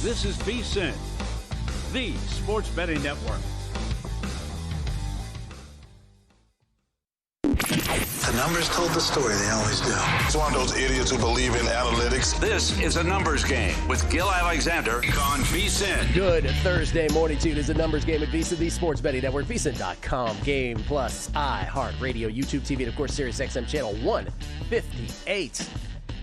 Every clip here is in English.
This is VSiN, the sports betting network. The numbers told the story, they always do. It's one of those idiots who believe in analytics. This is a numbers game with Gil Alexander on VSiN. Good Thursday morning to you. It is a numbers game at VSiN, the sports betting network, VSiN.com, Game Plus, iHeartRadio, YouTube TV, and of course, Sirius XM channel 158.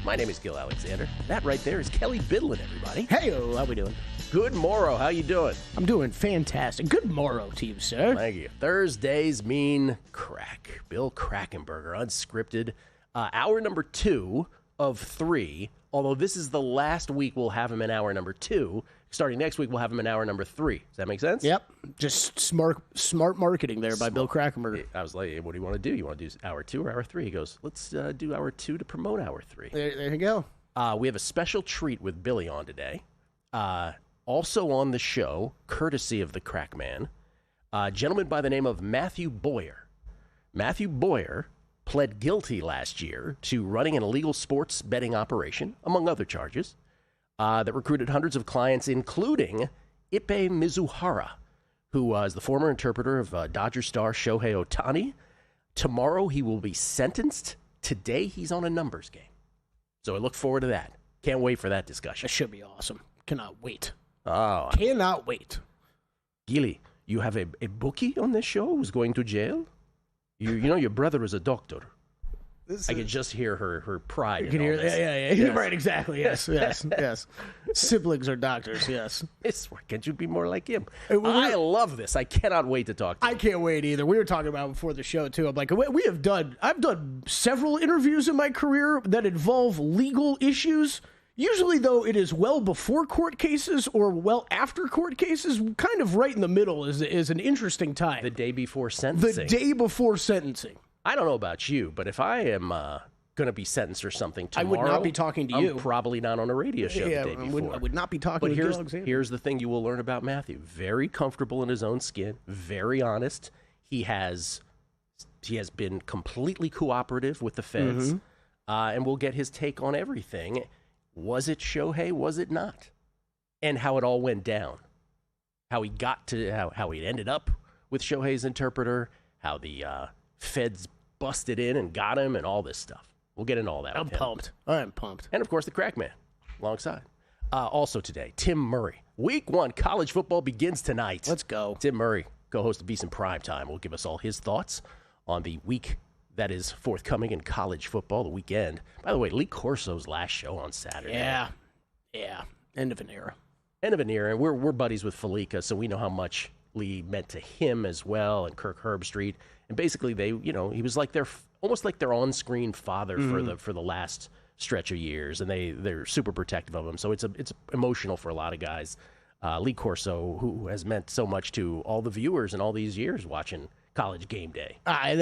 My name is Gil Alexander. That right there is Kelly Bidlin, everybody. Hey-o, how we doing? Good morrow. How you doing? I'm doing fantastic. Good morrow to you, sir. Thank you. Thursdays mean crack. Bill Krackomberger, unscripted. Hour number 2 of 3. Although this is the last week we'll have him in hour number 2. Starting next week, we'll have him in hour number 3. Does that make sense? Yep. Just smart marketing there by Bill Krackomberger. I was like, what do you want to do? You want to do hour 2 or hour 3? He goes, let's do hour 2 to promote hour 3. There you go. We have a special treat with Billy on today. Also on the show, courtesy of the Crackman, a gentleman by the name of Matthew Boyer. Matthew Boyer pled guilty last year to running an illegal sports betting operation, among other charges, that recruited hundreds of clients, including Ippei Mizuhara, who was the former interpreter of Dodger star Shohei Ohtani. Tomorrow he will be sentenced. Today he's on a numbers game. So I look forward to that. Can't wait for that discussion. That should be awesome. Cannot wait. Oh, Cannot wait. Gilly, you have a bookie on this show who's going to jail? You know your brother is a doctor. I can just hear her pride. You can hear, yeah. Yes. Right, exactly. Yes. Siblings are doctors, yes. Why can't you be more like him? I love this. I cannot wait to talk to him. I can't wait either. We were talking about it before the show, too. I'm like, I've done several interviews in my career that involve legal issues. Usually, though, it is well before court cases or well after court cases. Kind of right in the middle is an interesting time. The day before sentencing. The day before sentencing. I don't know about you, but if I am going to be sentenced or something tomorrow, I would not be talking to you. I'm probably not on a radio show the day before. I would not be talking to you. But here's the thing you will learn about Matthew. Very comfortable in his own skin. Very honest. He has been completely cooperative with the feds. And we'll get his take on everything. Was it Shohei? Was it not? And how it all went down. How he got to, how he ended up with Shohei's interpreter. How the feds busted in and got him and all this stuff. We'll get into all that. I'm pumped. I'm pumped. And, of course, the Crackman alongside. Also today, Tim Murray. Week 1 college football begins tonight. Let's go. Tim Murray, co-host of VSiN Primetime, will give us all his thoughts on the week that is forthcoming in college football, the weekend. By the way, Lee Corso's last show on Saturday. Yeah. End of an era. And we're buddies with Felica, so we know how much Lee meant to him as well, and Kirk Herbstreit. And basically, he was like almost like their on-screen father for the last stretch of years, and they're super protective of him. So it's emotional for a lot of guys. Lee Corso, who has meant so much to all the viewers in all these years watching College Game Day. Felica,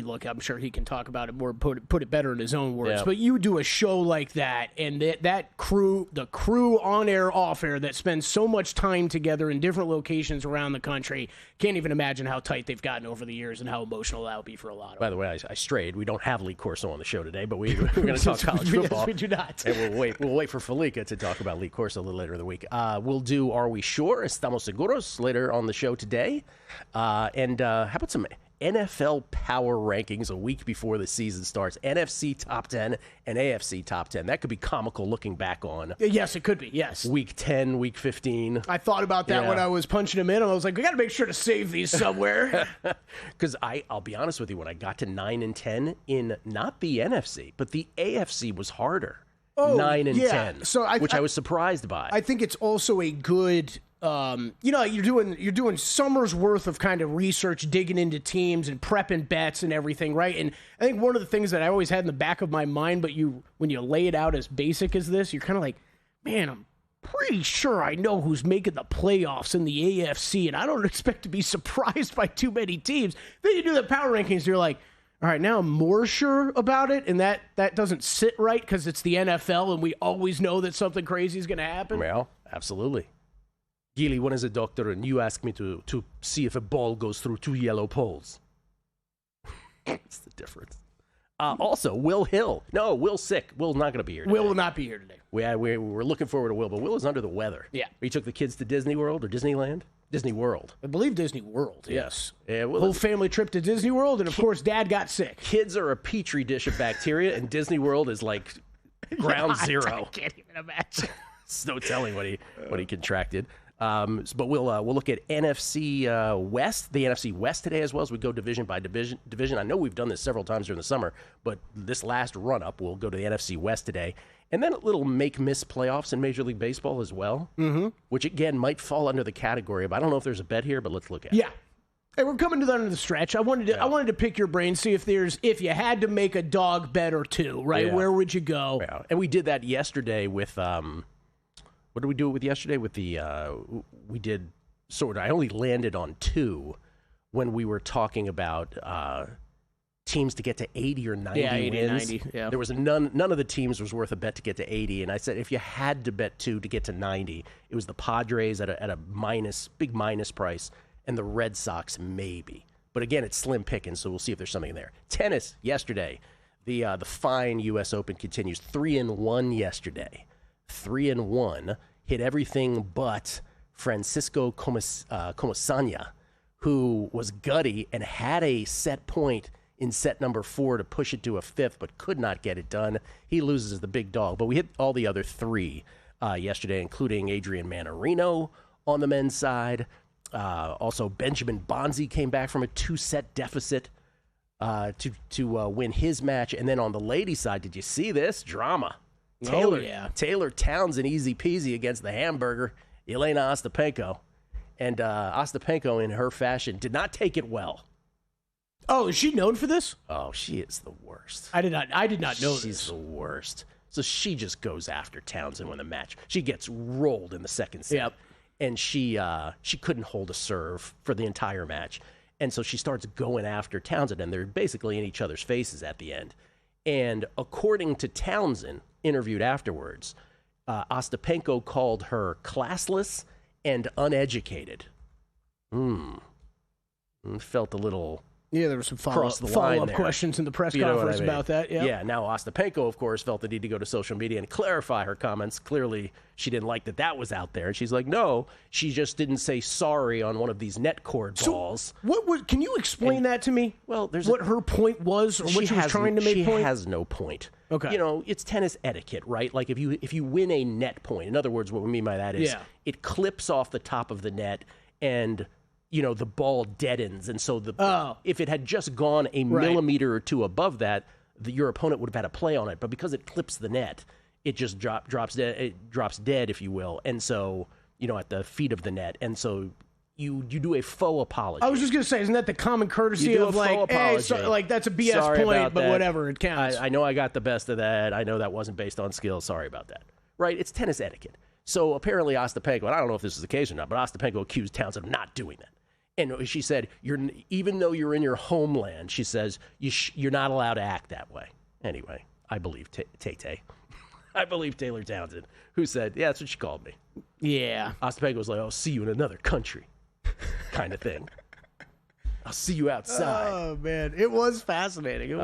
look, I'm sure he can talk about it more, put it better in his own words. Yeah. But you do a show like that, and that crew, the crew on air, off air, that spends so much time together in different locations around the country, can't even imagine how tight they've gotten over the years and how emotional that would be for a lot of them. By the way, I strayed. We don't have Lee Corso on the show today, but we're going to talk college football. Yes, we do not. And we'll wait for Felica to talk about Lee Corso a little later in the week. We'll do Are We Sure? Estamos Seguros later on the show today. And how about some NFL power rankings a week before the season starts? NFC top 10 and AFC top 10. That could be comical looking back on. Yes, it could be, yes. Week 10, week 15. I thought about that when I was punching them in. I was like, we got to make sure to save these somewhere. Because I'll be honest with you, when I got to 9 and 10 in not the NFC, but the AFC was harder. 9 and 10, which I was surprised by. I think it's also a good... you're doing summer's worth of kind of research, digging into teams and prepping bets and everything, right? And I think one of the things that I always had in the back of my mind, but when you lay it out as basic as this, you're kind of like, man, I'm pretty sure I know who's making the playoffs in the AFC, and I don't expect to be surprised by too many teams. Then you do the power rankings, you're like, all right, now I'm more sure about it, and that doesn't sit right because it's the NFL, and we always know that something crazy is going to happen. Well, absolutely. Gilly, one is a doctor, and you ask me to see if a ball goes through 2 yellow poles. That's the difference. Also, Will Hill. No, Will's sick. Will's not going to be here today. Will not be here today. We're looking forward to Will, but Will is under the weather. Yeah. He took the kids to Disney World or Disneyland? Disney World. I believe Disney World, yes. Yeah, well, whole family trip to Disney World, and of course, Dad got sick. Kids are a petri dish of bacteria, and Disney World is like ground zero. I can't even imagine. There's no telling what he contracted. But we'll look at NFC West, the NFC West today as well as we go division by division. I know we've done this several times during the summer, but this last run up, we'll go to the NFC West today, and then a little make-miss playoffs in Major League Baseball as well, which again might fall under the category of I don't know if there's a bet here, but let's look at it. Yeah. Hey, we're coming to the end of the stretch. I wanted to pick your brain, see if you had to make a dog bet or two, right? Yeah. Where would you go? Yeah. And we did that yesterday with what did we do it with yesterday? With the we did sort of. I only landed on 2 when we were talking about teams to get to 80 or 90 wins. 90, yeah. There was none of the teams was worth a bet to get to 80, and I said if you had to bet 2 to get to 90, it was the Padres at a big minus price, and the Red Sox maybe. But again, it's slim pickings, so we'll see if there's something there. Tennis yesterday, the fine U.S. Open continues 3-1 yesterday. 3-1, hit everything but Francisco Comasanya, who was gutty and had a set point in set number 4 to push it to a 5th, but could not get it done. He loses the big dog, but we hit all the other 3 yesterday, including Adrian Manarino on the men's side. Also, Benjamin Bonzi came back from a 2-set deficit to win his match. And then on the ladies' side, did you see this? Drama. Taylor Townsend, easy peasy against the hamburger, Elena Ostapenko. And Ostapenko, in her fashion, did not take it well. Oh, is she known for this? Oh, she is the worst. I did not know this. She's the worst. So she just goes after Townsend when the match. She gets rolled in the second set. Yep. And she couldn't hold a serve for the entire match. And so she starts going after Townsend, and they're basically in each other's faces at the end. And according to Townsend, interviewed afterwards, Ostapenko called her classless and uneducated. Felt a little... Yeah, there were some follow-up questions in the press conference about that. Yeah, now Ostapenko, of course, felt the need to go to social media and clarify her comments. Clearly, she didn't like that was out there. And she's like, no, she just didn't say sorry on one of these net cord balls. Can you explain that to me? Well, what her point was, or what she was trying to make point? She has no point. Okay. You know, it's tennis etiquette, right? Like if you win a net point, in other words, what we mean by that is it clips off the top of the net and... you know, the ball deadens. And so if it had just gone a millimeter or 2 above that, your opponent would have had a play on it. But because it clips the net, it just drops dead, if you will. And so, you know, at the feet of the net. And so you do a faux apology. I was just going to say, isn't that the common courtesy of like, hey, like that's a BS point, but whatever, it counts. I know I got the best of that. I know that wasn't based on skill. Sorry about that. Right? It's tennis etiquette. So apparently Ostapenko, and I don't know if this is the case or not, but Ostapenko accused Townsend of not doing that. And she said, even though you're in your homeland, she says, you're not allowed to act that way. Anyway, I believe Tay-Tay. I believe Taylor Townsend, who said, yeah, that's what she called me. Yeah. Ostapenko was like, I'll see you in another country kind of thing. I'll see you outside. Oh, man. It was fascinating. It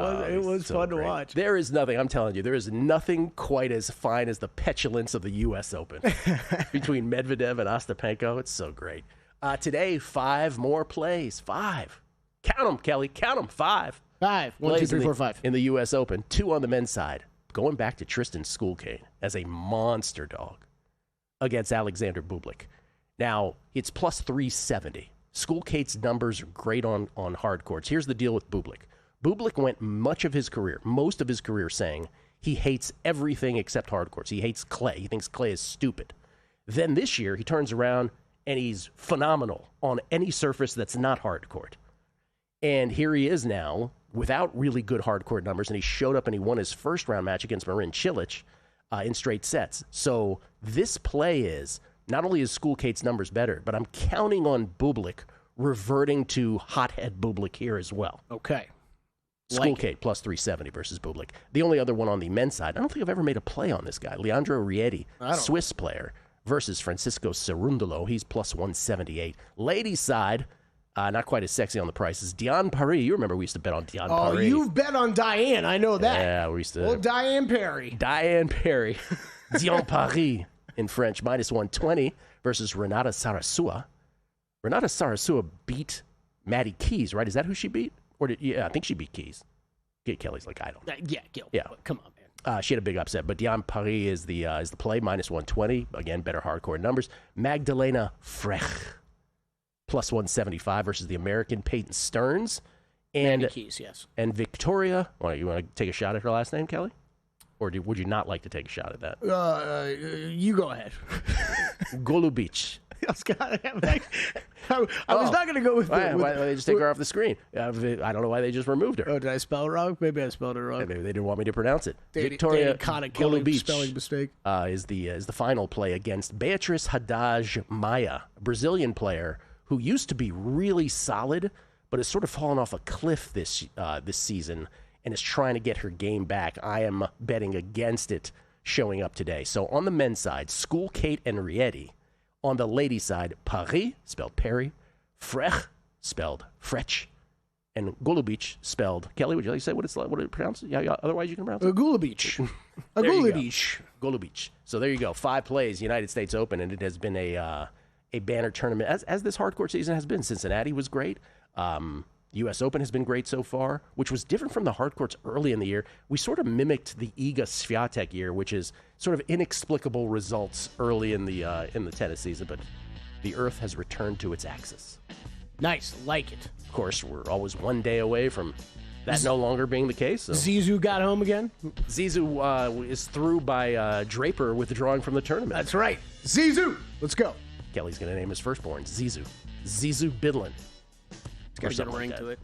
was so fun to watch. There is nothing, I'm telling you, there is nothing quite as fine as the petulance of the U.S. Open between Medvedev and Ostapenko. It's so great. Today, 5 more plays. 5. Count them, Kelly. Count them. 5. 5. 1, 2, 3, 4, 5. In the U.S. Open. 2 on the men's side. Going back to Tristan Schoolkate as a monster dog against Alexander Bublik. Now, it's plus 370. Schoolkate's numbers are great on hard courts. Here's the deal with Bublik. Bublik went most of his career saying he hates everything except hard courts. He hates clay. He thinks clay is stupid. Then this year, he turns around and he's phenomenal on any surface that's not hard court. And here he is now without really good hard court numbers, and he showed up and he won his first round match against Marin Cilic in straight sets. So this play is, not only is Schoolkate's numbers better, but I'm counting on Bublik reverting to hothead Bublik here as well. Okay. Schoolkate plus 370 versus Bublik. The only other one on the men's side, I don't think I've ever made a play on this guy. Leandro Rieti, Swiss player, versus Francisco Cerundolo. He's plus 178. Ladies' side, Not quite as sexy on the prices. Diane Paris. You remember we used to bet on Diane Oh, Paris. you've bet on Diane. I know that. Yeah, we used to. Well, Diane Perry. Diane Perry. Diane Paris in French, minus 120 versus Renata Sarasua. Renata Sarasua beat Maddie Keys, right? Is that who she beat? I think she beat Keys. Kelly's like, I don't know. Yeah, Gil. Yeah. Come on, man. She had a big upset, but Diane Paris is the play, minus 120. Again, better hardcore numbers. Magdalena Frech, plus 175 versus the American Peyton Stearns. And Maddie Keys, yes. And Victoria, you want to take a shot at her last name, Kelly? Or would you not like to take a shot at that? You go ahead. Golubic. I was not going to go with Why they just take her off the screen? I don't know why they just removed her. Oh, did I spell it wrong? Maybe I spelled it wrong. Maybe they didn't want me to pronounce it. Victoria Golubic spelling mistake. Is the final play against Beatriz Haddad Maia, a Brazilian player who used to be really solid, but has sort of fallen off a cliff this season and is trying to get her game back. I am betting against it showing up today. So on the men's side, School Kate and Rieti. On the ladies' side, Paris, spelled Perry, Frech, spelled Frech, and Golubic, spelled, Kelly, would you like to say what it pronounced? Yeah, otherwise you can pronounce it? Golubic. Golubic. So there you go. 5 plays, United States Open, and it has been a banner tournament, as this hardcore season has been. Cincinnati was great. U.S. Open has been great so far, which was different from the hardcourts early in the year. We sort of mimicked the Iga Swiatek year, which is sort of inexplicable results early in the tennis season, but the Earth has returned to its axis. Nice, like it. Of course, we're always one day away from that no longer being the case. So. Zizou got home again? Zizou is through by Draper withdrawing from the tournament. That's right. Zizou! Let's go. Kelly's going to name his firstborn Zizou. Zizou Bidlin. Got a ring to it.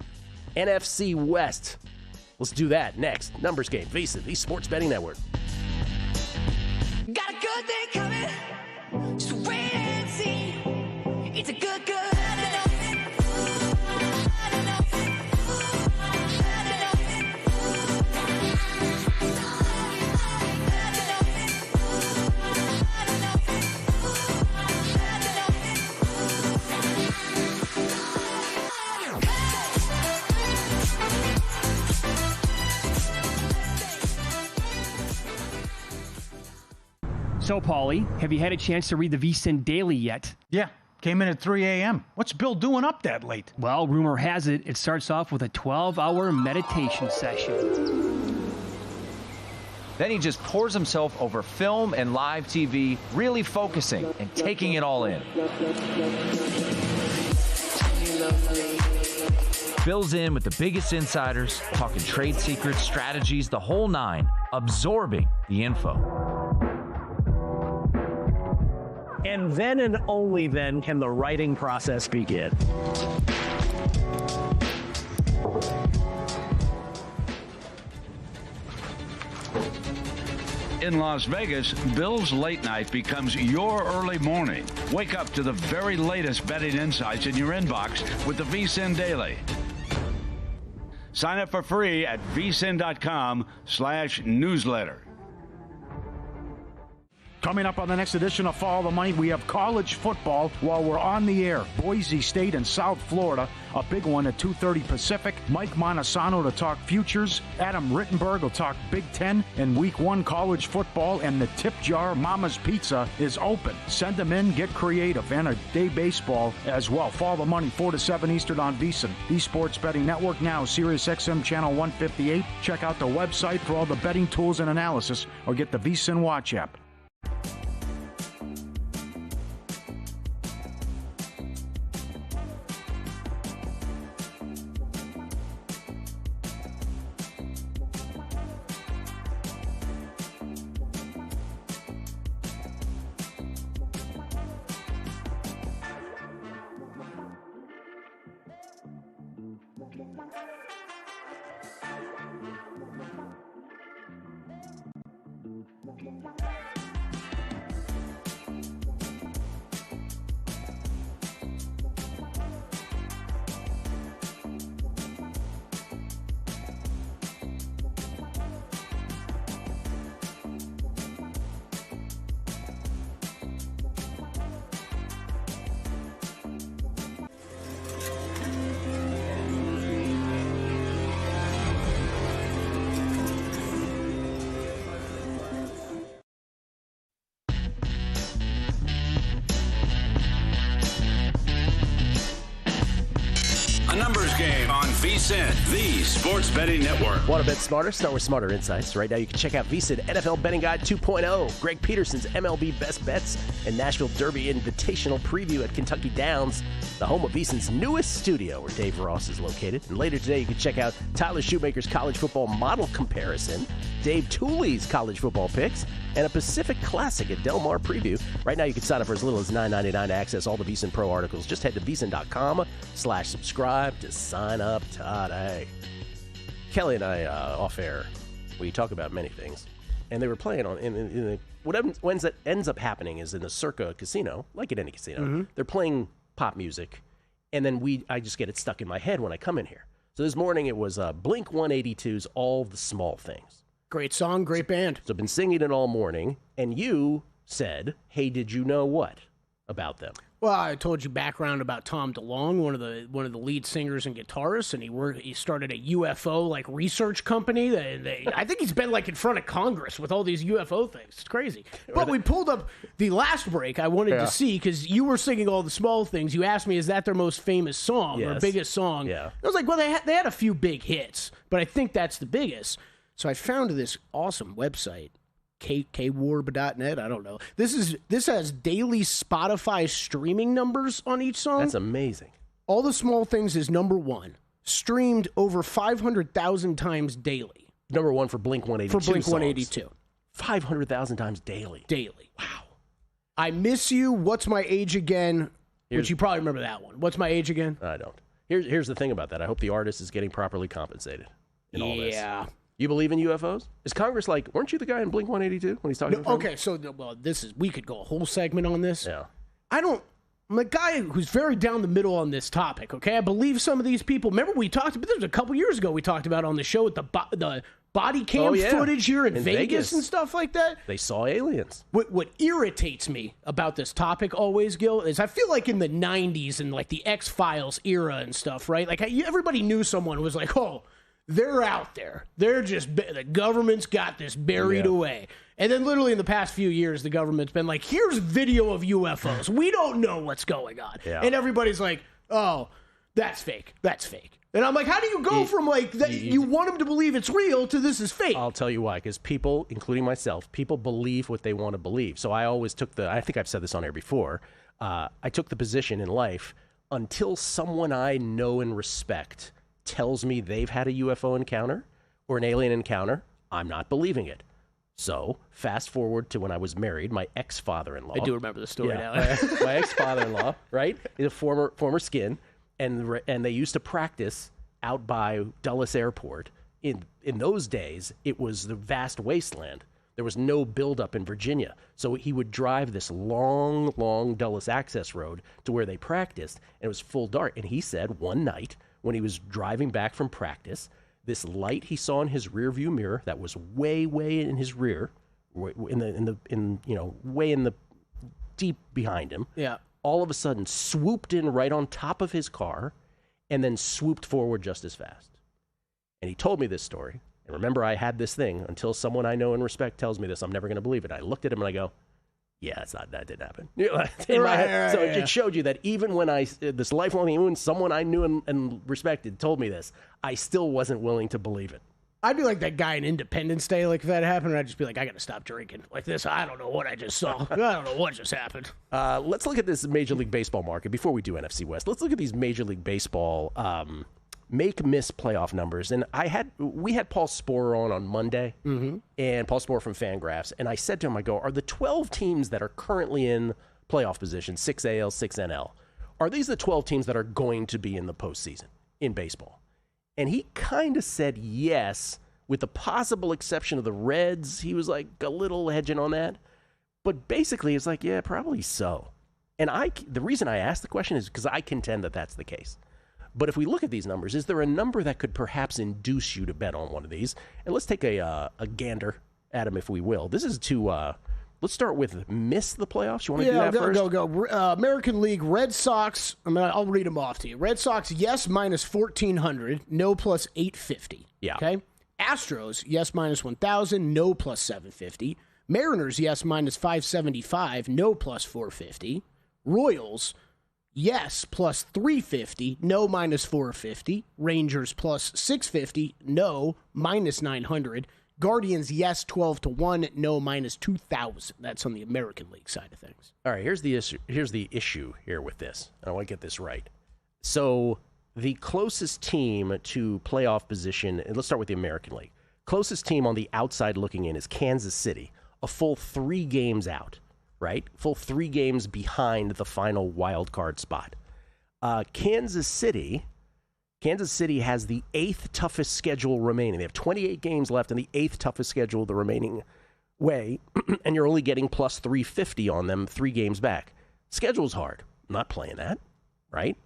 NFC West. Let's do that next. Numbers game. VSiN, the Sports Betting Network. Got a good thing coming. Just wait and see. It's a good. So, Paulie, have you had a chance to read the VSiN Daily yet? Yeah, came in at 3 a.m. What's Bill doing up that late? Well, rumor has it, it starts off with a 12-hour meditation session. Then he just pours himself over film and live TV, really focusing and taking it all in. Bill's in with the biggest insiders, talking trade secrets, strategies, the whole nine, absorbing the info. And then and only then can the writing process begin. In Las Vegas, Bill's late night becomes your early morning. Wake up to the very latest betting insights in your inbox with the VSiN Daily. Sign up for free at vsin.com/newsletter. Coming up on the next edition of Follow the Money, we have college football while we're on the air. Boise State and South Florida, a big one at 2:30 Pacific. Mike Montesano to talk futures. Adam Rittenberg will talk Big Ten and Week 1 college football. And the tip jar, Mama's Pizza, is open. Send them in, get creative, and a day baseball as well. Follow the Money, 4 to 7 Eastern on VSiN. The Sports Betting Network, now Sirius XM Channel 158. Check out the website for all the betting tools and analysis, or get the VSiN Watch app. Numbers Game on VSiN, the sports betting network. Want to bet smarter? Start with Smarter Insights. Right now you can check out VSiN NFL Betting Guide 2.0, Greg Peterson's MLB Best Bets, and Nashville Derby Invitational Preview at Kentucky Downs, the home of VSiN's newest studio where Dave Ross is located. And later today you can check out Tyler Shoemaker's college football model comparison, Dave Tooley's college football picks, and a Pacific Classic at Del Mar preview. Right now you can sign up for as little as $9.99 to access all the VSiN Pro articles. Just head to VSiN.com/subscribe to sign up today. Kelly and I, off air, we talk about many things. And they were playing on, what ends up happening is in the Circa casino, like at any casino, they're playing pop music. And then I just get it stuck in my head when I come in here. So this morning it was Blink 182's All the Small Things. Great song, great band. So I've been singing it all morning, and you said, hey, did you know what about them? Well, I told you background about Tom DeLonge, one of the lead singers and guitarists, and he started a UFO research company. I think he's been in front of Congress with all these UFO things. It's crazy. But we pulled up the last break. I wanted to see because you were singing All the Small Things. You asked me, is that their most famous song or biggest song? Yeah. I was like, well, they had a few big hits, but I think that's the biggest. So I found this awesome website. kwarb.net. I don't know. This has daily Spotify streaming numbers on each song. That's amazing. All the Small Things is number one, streamed over 500,000 times daily. Number one for Blink 182. For Blink 182, 500,000 times daily. Daily. Wow. I Miss You. What's My Age Again? Which you probably remember that one. What's My Age Again? I don't. Here's the thing about that. I hope the artist is getting properly compensated in all this. Yeah. You believe in UFOs? Is Congress weren't you the guy in Blink 182 when he's talking about okay, so, we could go a whole segment on this. Yeah. I'm a guy who's very down the middle on this topic, okay? I believe some of these people. Remember we talked about, this was a couple years ago we talked about on the show with the body cam footage here in Vegas and stuff like that. They saw aliens. What irritates me about this topic always, Gil, is I feel like in the 90s and the X-Files era and stuff, right? Everybody knew someone who was like, oh, they're out there. They're just, the government's got this buried away. And then literally in the past few years, the government's been like, here's video of UFOs. We don't know what's going on. Yeah. And everybody's like, oh, that's fake. That's fake. And I'm like, how do you go from you want them to believe it's real to this is fake? I'll tell you why. Because people, including myself, people believe what they want to believe. So I always took I think I've said this on air before, I took the position in life until someone I know and respect tells me they've had a UFO encounter or an alien encounter, I'm not believing it. So fast forward to when I was married, my ex-father-in-law. I do remember the story now. My ex-father-in-law, right, is a former skin, and they used to practice out by Dulles Airport. In those days, it was the vast wasteland. There was no buildup in Virginia. So he would drive this long Dulles access road to where they practiced, and it was full dark. And he said one night, when he was driving back from practice, this light he saw in his rearview mirror that was way in his rear, way in the deep behind him. Yeah. All of a sudden swooped in right on top of his car and then swooped forward just as fast. And he told me this story. And remember, I had this thing until someone I know and respect tells me this, I'm never going to believe it. I looked at him and I go, yeah, that didn't happen. So it showed you that even when this lifelong immune, someone I knew and respected told me this, I still wasn't willing to believe it. I'd be like that guy in Independence Day, if that happened, I'd just be like, I got to stop drinking. Like this, I don't know what I just saw. I don't know what just happened. Let's look at this Major League Baseball market before we do NFC West. Let's look at these Major League Baseball make-miss playoff numbers. And we had Paul Sporer on Monday, and Paul Sporer from Fangraphs, and I said to him, I go, are the 12 teams that are currently in playoff position, 6 AL, 6 NL, are these the 12 teams that are going to be in the postseason in baseball? And he kind of said yes, with the possible exception of the Reds. He was like a little hedging on that. But basically, it's like, yeah, probably so. And the reason I asked the question is because I contend that that's the case. But if we look at these numbers, is there a number that could perhaps induce you to bet on one of these? And let's take a gander at them, if we will. This is let's start with miss the playoffs. You want to do that first? Go. American League, Red Sox, I'll read them off to you. Red Sox, yes, minus 1,400, no plus 850. Yeah. Okay? Astros, yes, minus 1,000, no plus 750. Mariners, yes, minus 575, no plus 450. Royals, yes, plus 350, no, minus 450. Rangers, plus 650, no, minus 900. Guardians, yes, 12-1, no, minus 2,000. That's on the American League side of things. All right, here's the issue here with this. I want to get this right. So the closest team to playoff position, and let's start with the American League. Closest team on the outside looking in is Kansas City, a full 3 games out, right? Full 3 games behind the final wild card spot. Kansas City has the 8th toughest schedule remaining. They have 28 games left in the 8th toughest schedule the remaining way, and you're only getting plus 350 on them 3 games back. Schedule's hard. I'm not playing that, right?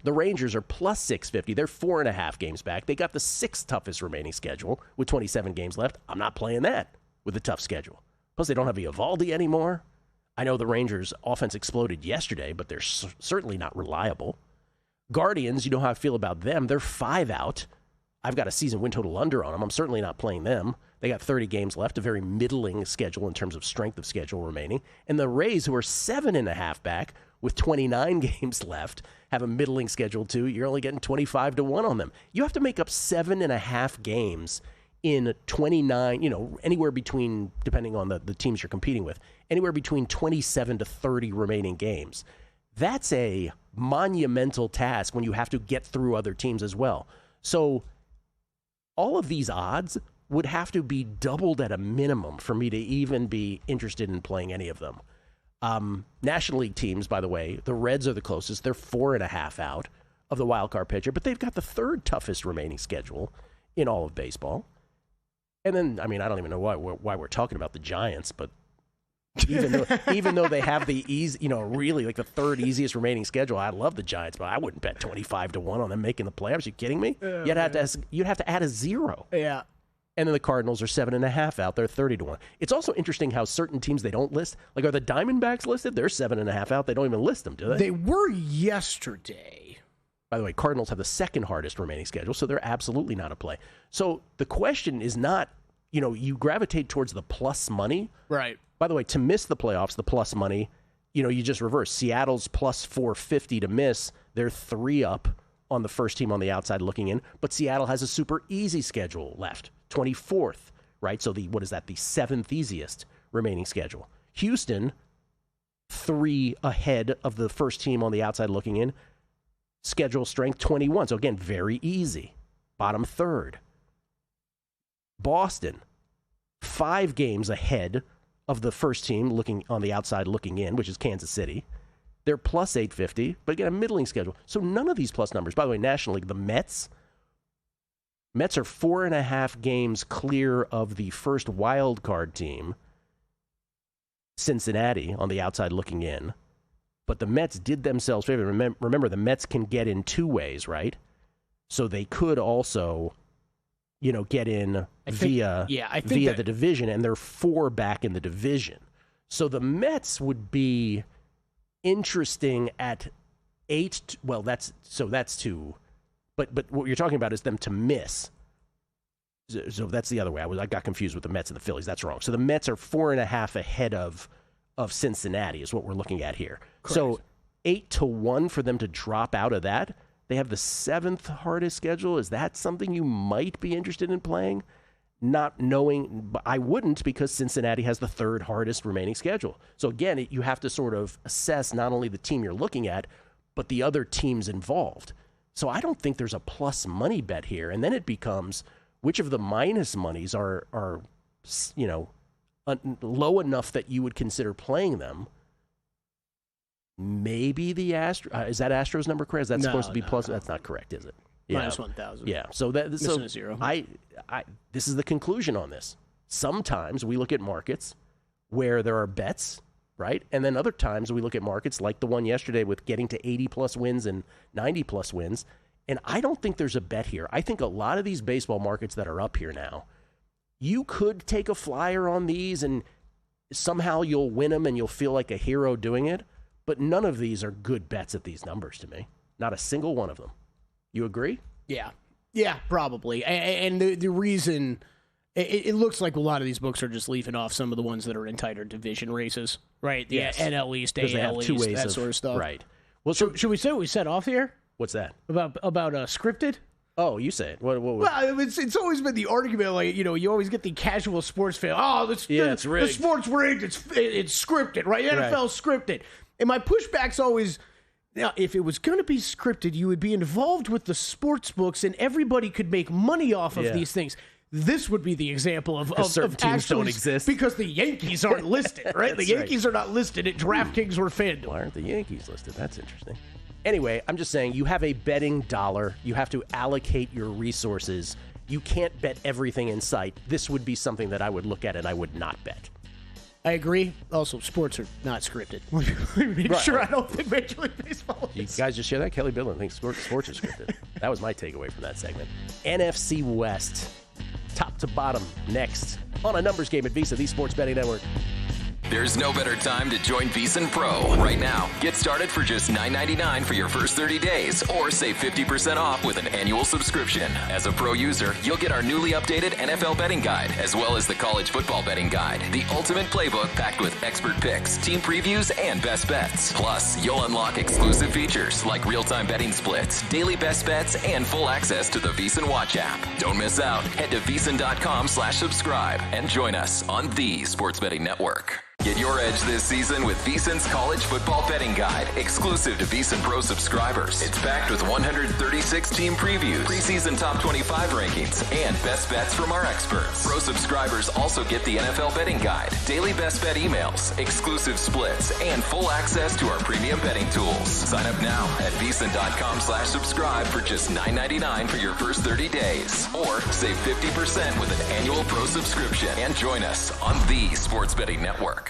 The Rangers are plus 650. They're 4.5 games back. They got the 6th toughest remaining schedule with 27 games left. I'm not playing that with a tough schedule. Plus, they don't have Eovaldi anymore. I know the Rangers' offense exploded yesterday, but they're certainly not reliable. Guardians, you know how I feel about them. They're 5 out. I've got a season win total under on them. I'm certainly not playing them. They got 30 games left, a very middling schedule in terms of strength of schedule remaining. And the Rays, who are 7.5 back with 29 games left, have a middling schedule too. You're only getting 25-1 on them. You have to make up 7.5 games in 29, anywhere between, depending on the teams you're competing with, anywhere between 27 to 30 remaining games. That's a monumental task when you have to get through other teams as well. So all of these odds would have to be doubled at a minimum for me to even be interested in playing any of them. National League teams, by the way, the Reds are the closest. They're 4.5 out of the wild card picture, but they've got the 3rd toughest remaining schedule in all of baseball. And then, I don't even know why we're talking about the Giants, but even though they have the easy, really like the 3rd easiest remaining schedule, I love the Giants, but I wouldn't bet 25-1 on them making the playoffs. You kidding me? You'd have to add a 0. Yeah. And then the Cardinals are 7.5 out. They're 30-1. It's also interesting how certain teams they don't list. Like, are the Diamondbacks listed? They're 7.5 out. They don't even list them, do they? They were yesterday. By the way, Cardinals have the 2nd hardest remaining schedule, so they're absolutely not a play. So the question is not, you gravitate towards the plus money. Right. By the way, to miss the playoffs, the plus money, you just reverse. Seattle's plus 450 to miss. They're 3 up on the first team on the outside looking in, but Seattle has a super easy schedule left. 24th, right? So the 7th easiest remaining schedule. Houston, 3 ahead of the first team on the outside looking in. Schedule strength 21. So again, very easy. Bottom 3rd. Boston, 5 games ahead of the first team looking on the outside looking in, which is Kansas City. They're plus 850, but again, a middling schedule. So none of these plus numbers. By the way, National League, the Mets are 4.5 games clear of the first wild card team, Cincinnati, on the outside looking in. But the Mets did themselves favor. Remember, the Mets can get in 2 ways, right? So they could also, get in via the division, and they're 4 back in the division. So the Mets would be interesting at 8. Well, that's 2. But what you're talking about is them to miss. So that's the other way. I got confused with the Mets and the Phillies. That's wrong. So the Mets are 4.5 ahead of Cincinnati is what we're looking at here. Correct. So 8-1 for them to drop out of that. They have the 7th hardest schedule. Is that something you might be interested in playing? Not knowing, but I wouldn't, because Cincinnati has the 3rd hardest remaining schedule. So again, you have to sort of assess not only the team you're looking at, but the other teams involved. So I don't think there's a plus money bet here. And then it becomes which of the minus monies are low enough that you would consider playing them. Maybe the Astros. Is that Astros number correct? Is that supposed to be plus? No. That's not correct, is it? Yeah. Minus 1,000. Yeah. So missing a 0. This is the conclusion on this. Sometimes we look at markets where there are bets, right? And then other times we look at markets like the one yesterday with getting to 80-plus wins and 90-plus wins. And I don't think there's a bet here. I think a lot of these baseball markets that are up here now, you could take a flyer on these and somehow you'll win them and you'll feel like a hero doing it. But none of these are good bets at these numbers to me. Not a single one of them. You agree? Yeah. Yeah, probably. And the reason, it looks like a lot of these books are just leaving off some of the ones that are in tighter division races. Right, the NL East, Because they have AL two East, ways that of, sort of stuff. Right. Well, Should we say what we said off the air? What's that? About scripted? Oh, you say it. What? Well, it's always been the argument, like, you always get the casual sports fan. Oh, it's rigged. The sport's rigged. It's scripted, right? The NFL's scripted. And my pushback's always, now, if it was going to be scripted, you would be involved with the sports books, and everybody could make money off of these things. This would be the example of certain teams actually, don't exist because the Yankees aren't listed, right? The Yankees are not listed at DraftKings or FanDuel. Why aren't the Yankees listed? That's interesting. Anyway, I'm just saying, you have a betting dollar. You have to allocate your resources. You can't bet everything in sight. This would be something that I would look at and I would not bet. I agree. Also, sports are not scripted. Make sure I don't think Major League Baseball is. You guys just share that? Kelly Billin thinks sports are scripted. That was my takeaway from that segment. NFC West, top to bottom, next on a numbers game at VSiN, the Sports Betting Network. There's no better time to join VSiN Pro. Right now, get started for just $9.99 for your first 30 days or save 50% off with an annual subscription. As a pro user, you'll get our newly updated NFL betting guide, as well as the college football betting guide, the ultimate playbook packed with expert picks, team previews, and best bets. Plus, you'll unlock exclusive features like real-time betting splits, daily best bets, and full access to the VSiN Watch app. Don't miss out. Head to VSiN.com/subscribe and join us on the Sports Betting Network. Get your edge this season with VSiN's College Football Betting Guide, exclusive to VSiN Pro subscribers. It's packed with 136 team previews, preseason top 25 rankings, and best bets from our experts. Pro subscribers also get the NFL Betting Guide, daily best bet emails, exclusive splits, and full access to our premium betting tools. Sign up now at VSiN.com/subscribe for just $9.99 for your first 30 days. Or save 50% with an annual pro subscription and join us on the Sports Betting Network.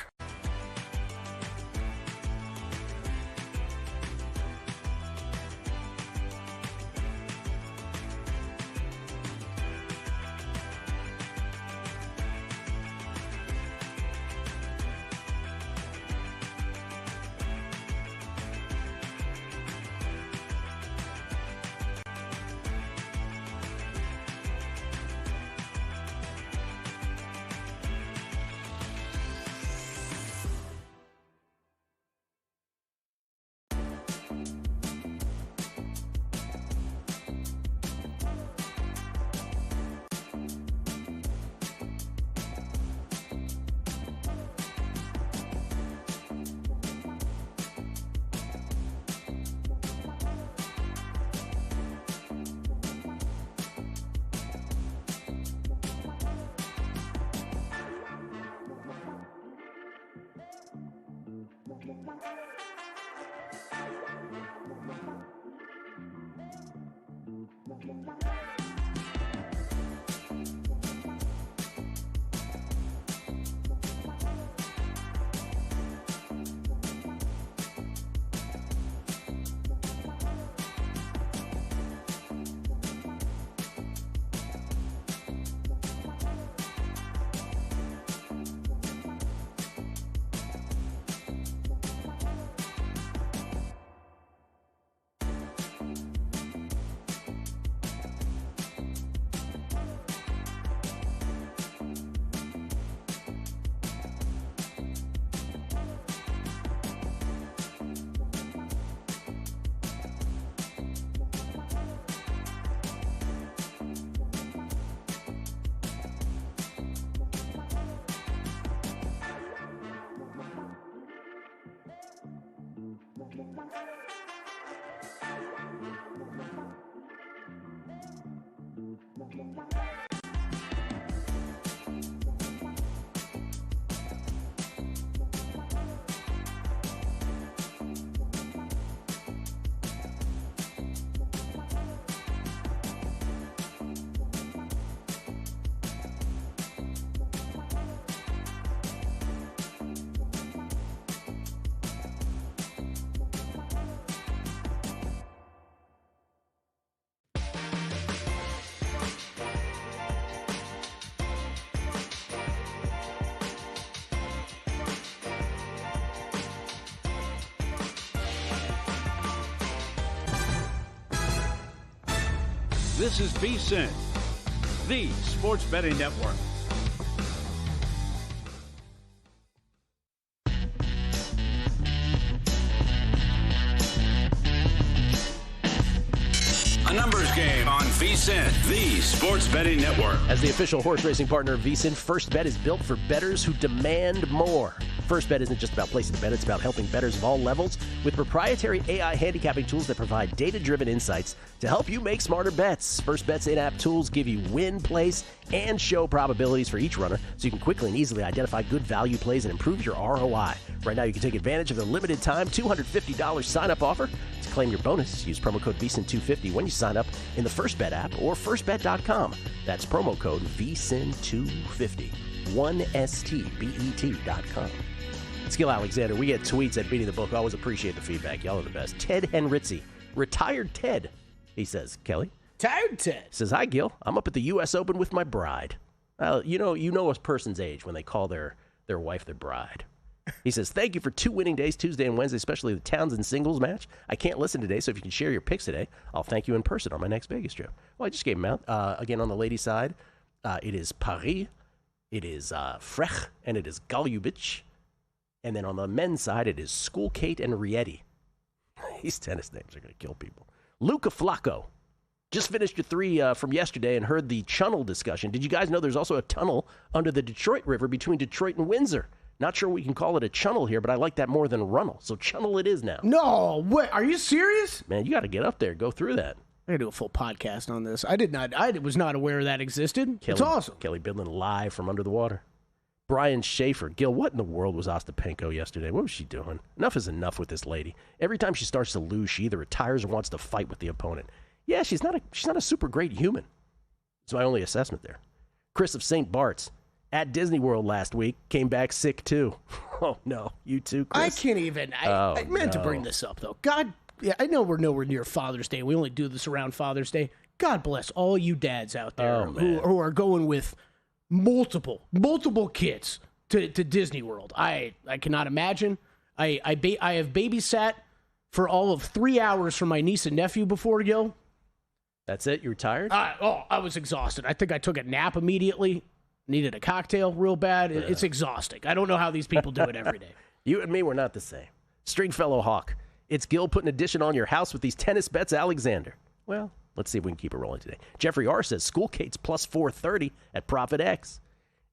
This is VSiN, the Sports Betting Network. Numbers Game on VSiN, the sports betting network. As the official horse racing partner of VSiN, First Bet is built for bettors who demand more. First Bet isn't just about placing a bet, it's about helping bettors of all levels with proprietary AI handicapping tools that provide data-driven insights to help you make smarter bets. First Bet's in-app tools give you win, place, and show probabilities for each runner so you can quickly and easily identify good value plays and improve your ROI. Right now, you can take advantage of the limited time $250 sign-up offer. To claim your bonus, use promo code VSiN250 when you sign up in the First Bet app or firstbet.com. That's promo code VSiN250. 1STBET.com. Skill Alexander, we get tweets at Beating the Book. Always appreciate the feedback. Y'all are the best. Ted Henritzi, retired Ted, he says. Kelly? Tired Ted. Says, hi, Gil. I'm up at the U.S. Open with my bride. You know a person's age when they call their wife their bride. He says, thank you for 2 winning days, Tuesday and Wednesday, especially the Townsend singles match. I can't listen today, so if you can share your picks today, I'll thank you in person on my next Vegas trip. Well, I just gave them out. Again, on the ladies' side, it is Paris, it is Frech, and it is Galjubich. And then on the men's side, it is School Kate and Rieti. These tennis names are going to kill people. Luca Flacco. Just finished your 3 from yesterday and heard the Chunnel discussion. Did you guys know there's also a tunnel under the Detroit River between Detroit and Windsor? Not sure we can call it a chunnel here, but I like that more than runnel. So chunnel it is now. No, wait, are you serious? Man, you got to get up there. Go through that. I gotta do a full podcast on this. I was not aware that existed. It's awesome. Kelly Bidlin live from under the water. Brian Schaefer. Gil, what in the world was Ostapenko yesterday? What was she doing? Enough is enough with this lady. Every time she starts to lose, she either retires or wants to fight with the opponent. Yeah, she's not a super great human. That's my only assessment there. Chris of St. Bart's. At Disney World last week, came back sick too. Oh, no. You too, Chris? I can't even. I meant to bring this up, though. God, yeah, I know we're nowhere near Father's Day. We only do this around Father's Day. God bless all you dads out there who are going with multiple kids to Disney World. I cannot imagine. I have babysat for all of 3 hours for my niece and nephew before, Gil. That's it? You retired? I was exhausted. I think I took a nap immediately. Needed a cocktail real bad. It's exhausting. I don't know how these people do it every day. You and me, we're not the same. Stringfellow Hawk. It's Gil putting addition on your house with these tennis bets, Alexander. Well, let's see if we can keep it rolling today. Jeffrey R. says, School Kate's plus 430 at Profit X.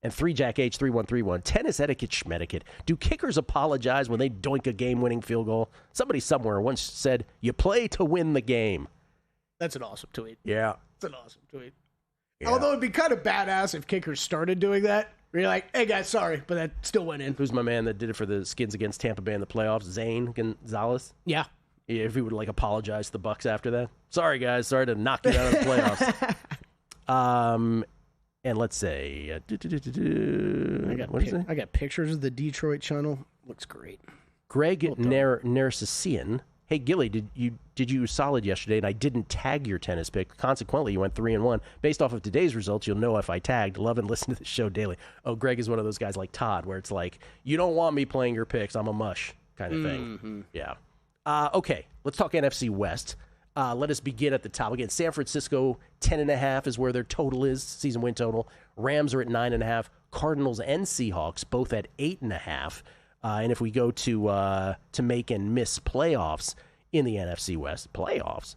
And 3Jack H 3131. Tennis etiquette schmetiquette. Do kickers apologize when they doink a game-winning field goal? Somebody somewhere once said, you play to win the game. That's an awesome tweet. Yeah. It's an awesome tweet. Yeah. Although it'd be kind of badass if kickers started doing that. Where you're like, hey, guys, sorry, but that still went in. Who's my man that did it for the Skins against Tampa Bay in the playoffs? Zane Gonzalez? Yeah. If he would, apologize to the Bucks after that. Sorry, guys. Sorry to knock you out of the playoffs. And let's say... I got pictures of the Detroit Channel. Looks great. Greg Narcissian. Hey, Gilly, did you solid yesterday, and I didn't tag your tennis pick. Consequently, you went 3-1. Based off of today's results, you'll know if I tagged. Love and listen to the show daily. Oh, Greg is one of those guys like Todd, where it's like, you don't want me playing your picks. I'm a mush kind of thing. Mm-hmm. Yeah. Okay, let's talk NFC West. Let us begin at the top. Again, San Francisco, 10.5 is where their total is, season win total. Rams are at 9.5. Cardinals and Seahawks both at 8.5. And if we go to make and miss playoffs in the NFC West, playoffs,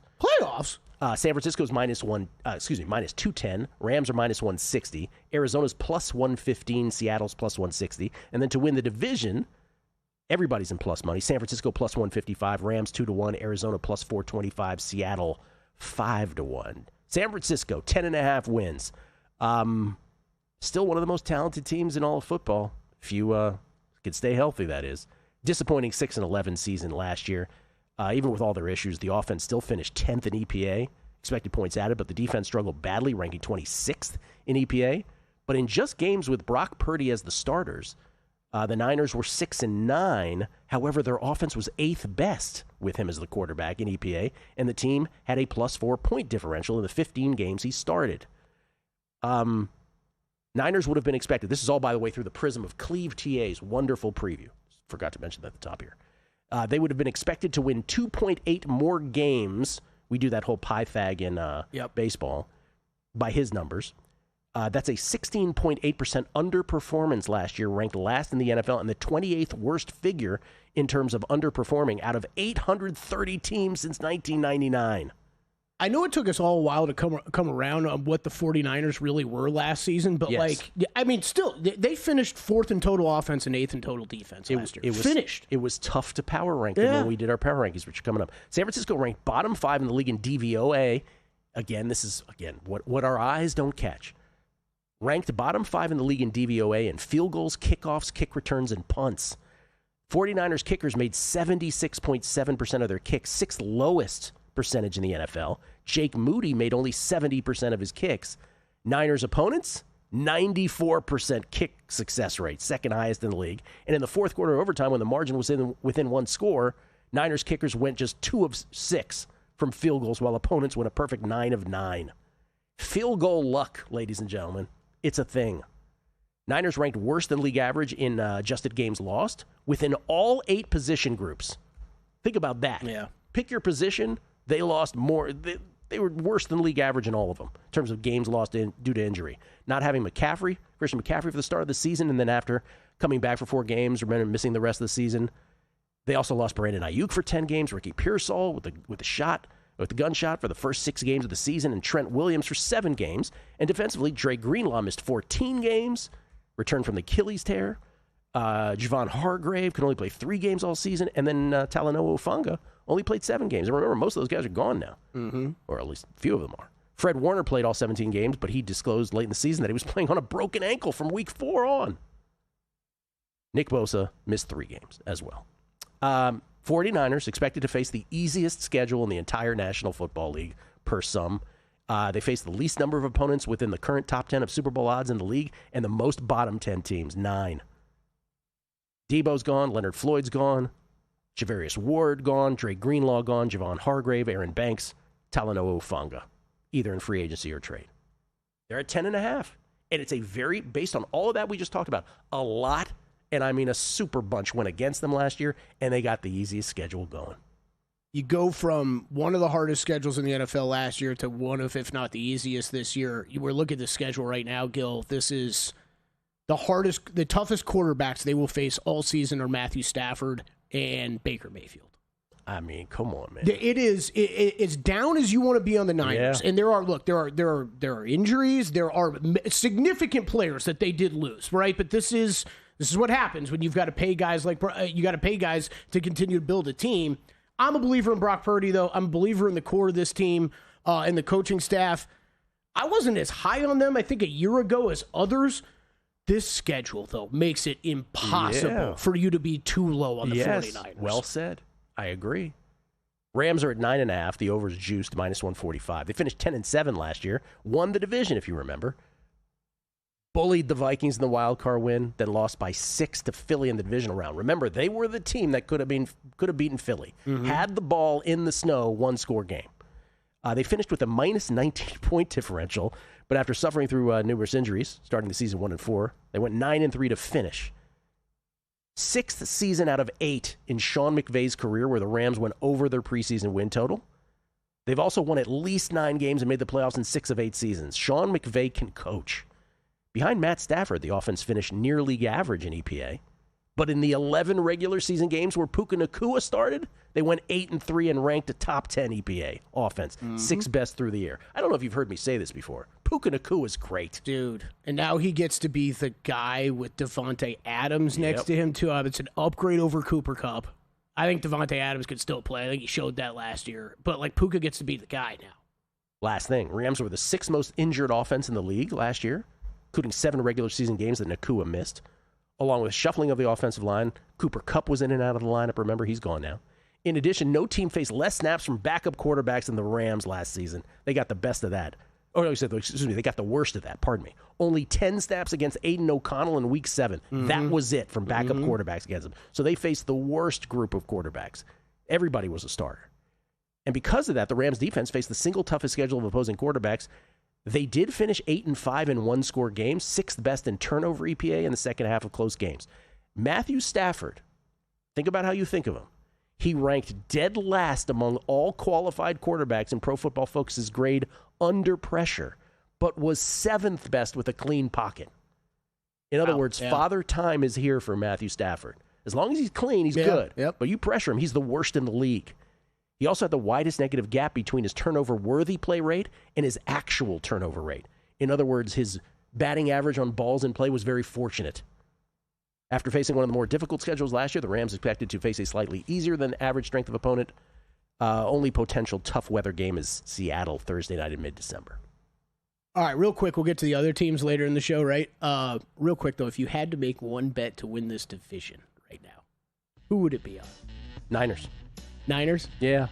San Francisco's minus 210. Rams are minus 160. Arizona's plus 115. Seattle's plus 160. And then to win the division, everybody's in plus money. San Francisco plus 155. Rams 2-1. Arizona plus 425. Seattle 5-1. San Francisco 10.5 wins. Still one of the most talented teams in all of football. If you could stay healthy, that is. Disappointing 6-11 season last year. Even with all their issues, the offense still finished 10th in EPA. Expected points added, but the defense struggled badly, ranking 26th in EPA. But in just games with Brock Purdy as the starters, the Niners were 6-9. However, their offense was 8th best with him as the quarterback in EPA, and the team had a plus 4-point differential in the 15 games he started. Niners would have been expected. This is all, by the way, through the prism of Cleve TA's wonderful preview. Forgot to mention that at the top here. They would have been expected to win 2.8 more games. We do that whole Pythag in baseball by his numbers. That's a 16.8% underperformance last year, ranked last in the NFL, and the 28th worst figure in terms of underperforming out of 830 teams since 1999. I know it took us all a while to come around on what the 49ers really were last season, but still, they finished 4th in total offense and 8th in total defense last year. It was tough to power rank them when we did our power rankings, which are coming up. San Francisco ranked bottom 5 in the league in DVOA. Again, this is what our eyes don't catch. Ranked bottom 5 in the league in DVOA in field goals, kickoffs, kick returns, and punts. 49ers kickers made 76.7% of their kicks, 6th lowest percentage in the NFL. Jake Moody made only 70% of his kicks. Niners opponents, 94% kick success rate, 2nd highest in the league. And in the fourth quarter overtime, when the margin was within 1 score, Niners kickers went just 2 of 6 from field goals, while opponents went a perfect 9 of 9. Field goal luck, ladies and gentlemen. It's a thing. Niners ranked worse than league average in adjusted games lost within all 8 position groups. Think about that. Yeah. Pick your position. They lost more. They were worse than league average in all of them in terms of games lost due to injury. Not having Christian McCaffrey for the start of the season, and then after coming back for 4 games, remember missing the rest of the season. They also lost Brandon Ayuk for 10 games, Ricky Pearsall with the gunshot for the first 6 games of the season, and Trent Williams for 7 games. And defensively, Dre Greenlaw missed 14 games, returned from the Achilles tear. Javon Hargrave could only play 3 games all season, and then Talanoa Ufanga only played 7 games. And remember, most of those guys are gone now, or at least a few of them are. Fred Warner played all 17 games, but he disclosed late in the season that he was playing on a broken ankle from week 4 on. Nick Bosa missed 3 games as well. 49ers expected to face the easiest schedule in the entire National Football League per some. They face the least number of opponents within the current top 10 of Super Bowl odds in the league, and the most bottom 10 teams, 9. Debo's gone, Leonard Floyd's gone, Javarius Ward gone, Dre Greenlaw gone, Javon Hargrave, Aaron Banks, Talanoa Ufanga, either in free agency or trade. They're at 10.5. And it's based on all of that we just talked about, a lot, and I mean a super bunch went against them last year, and they got the easiest schedule going. You go from one of the hardest schedules in the NFL last year to one of, if not the easiest this year. We're looking at the schedule right now, Gil. This is the toughest quarterbacks they will face all season are Matthew Stafford and Baker Mayfield. I mean, come on, man. It's down as you want to be on the Niners. Yeah. And there are injuries. There are significant players that they did lose, right? But this is what happens when you've got to pay guys to continue to build a team. I'm a believer in Brock Purdy, though. I'm a believer in the core of this team and the coaching staff. I wasn't as high on them, I think, a year ago as others. This schedule, though, makes it impossible for you to be too low on the 49ers. Well said. I agree. Rams are at 9.5. The over's juiced -145. They finished 10-7 last year. Won the division, if you remember. Bullied the Vikings in the wild card win, then lost by 6 to Philly in the divisional round. Remember, they were the team that could have beaten Philly. Mm-hmm. Had the ball in the snow, 1-score game. They finished with a -19-point differential, but after suffering through numerous injuries, starting the season 1-4, they went 9-3 to finish. 6th season out of 8 in Sean McVay's career where the Rams went over their preseason win total. They've also won at least 9 games and made the playoffs in 6 of 8 seasons. Sean McVay can coach. Behind Matt Stafford, the offense finished near league average in EPA. But in the 11 regular season games where Puka Nacua started, they went 8-3 and ranked a top 10 EPA offense. 6th best through the year. I don't know if you've heard me say this before. Puka Nacua is great. Dude. And now he gets to be the guy with Devontae Adams next to him, too. It's an upgrade over Cooper Kupp. I think Devontae Adams could still play. I think he showed that last year. But, Puka gets to be the guy now. Last thing. Rams were the 6th most injured offense in the league last year, including 7 regular season games that Nacua missed. Along with shuffling of the offensive line, Cooper Kupp was in and out of the lineup. Remember, he's gone now. In addition, no team faced less snaps from backup quarterbacks than the Rams last season. They got the best of that. They got the worst of that, pardon me. Only 10 snaps against Aiden O'Connell in Week 7. Mm-hmm. That was it from backup quarterbacks against them. So they faced the worst group of quarterbacks. Everybody was a starter. And because of that, the Rams defense faced the single toughest schedule of opposing quarterbacks. They did finish 8-5 in 1-score games, 6th best in turnover EPA in the second half of close games. Matthew Stafford, think about how you think of him. He ranked dead last among all qualified quarterbacks in Pro Football Focus's grade under pressure, but was 7th best with a clean pocket. In other words, father time is here for Matthew Stafford. As long as he's clean, he's good. Yep. But you pressure him, he's the worst in the league. He also had the widest negative gap between his turnover-worthy play rate and his actual turnover rate. In other words, his batting average on balls in play was very fortunate. After facing one of the more difficult schedules last year, the Rams expected to face a slightly easier than average strength of opponent. Only potential tough weather game is Seattle Thursday night in mid-December. All right, real quick, we'll get to the other teams later in the show, right? Real quick, though, if you had to make one bet to win this division right now, who would it be on? Niners. Niners? Yeah.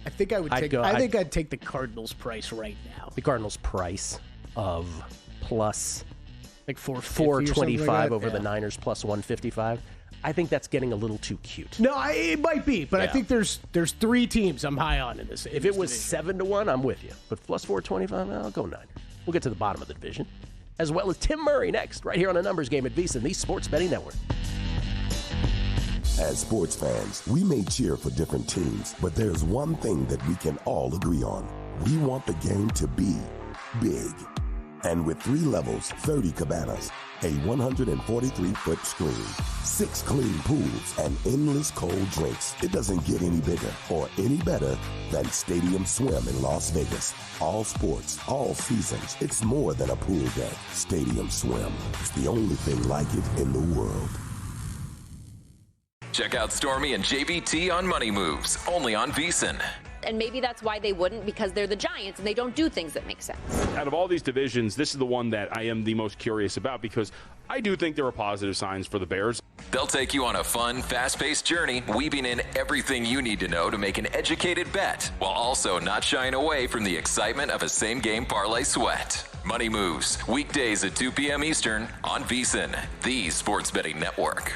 I think I would take. I think I'd take the Cardinals price right now. The Cardinals price of plus like 425 like over the Niners plus 155. I think that's getting a little too cute. No, it might be, but I think there's 3 teams I'm high on in this. If it was 7-1, I'm with you. But plus 425, I'll go Niners. We'll get to the bottom of the division, as well as Tim Murray next, right here on a numbers game at VSiN, the Sports Betting Network. As sports fans, we may cheer for different teams, but there's one thing that we can all agree on. We want the game to be big. And with 3 levels, 30 cabanas, a 143-foot screen, 6 clean pools, and endless cold drinks, it doesn't get any bigger or any better than Stadium Swim in Las Vegas. All sports, all seasons. It's more than a pool deck. Stadium Swim. It's the only thing like it in the world. Check out Stormy and JVT on Money Moves, only on VSiN. And maybe that's why they wouldn't, because they're the Giants and they don't do things that make sense. Out of all these divisions, this is the one that I am the most curious about because I do think there are positive signs for the Bears. They'll take you on a fun, fast-paced journey, weaving in everything you need to know to make an educated bet, while also not shying away from the excitement of a same-game parlay sweat. Money Moves, weekdays at 2 p.m. Eastern on VSiN, the Sports Betting Network.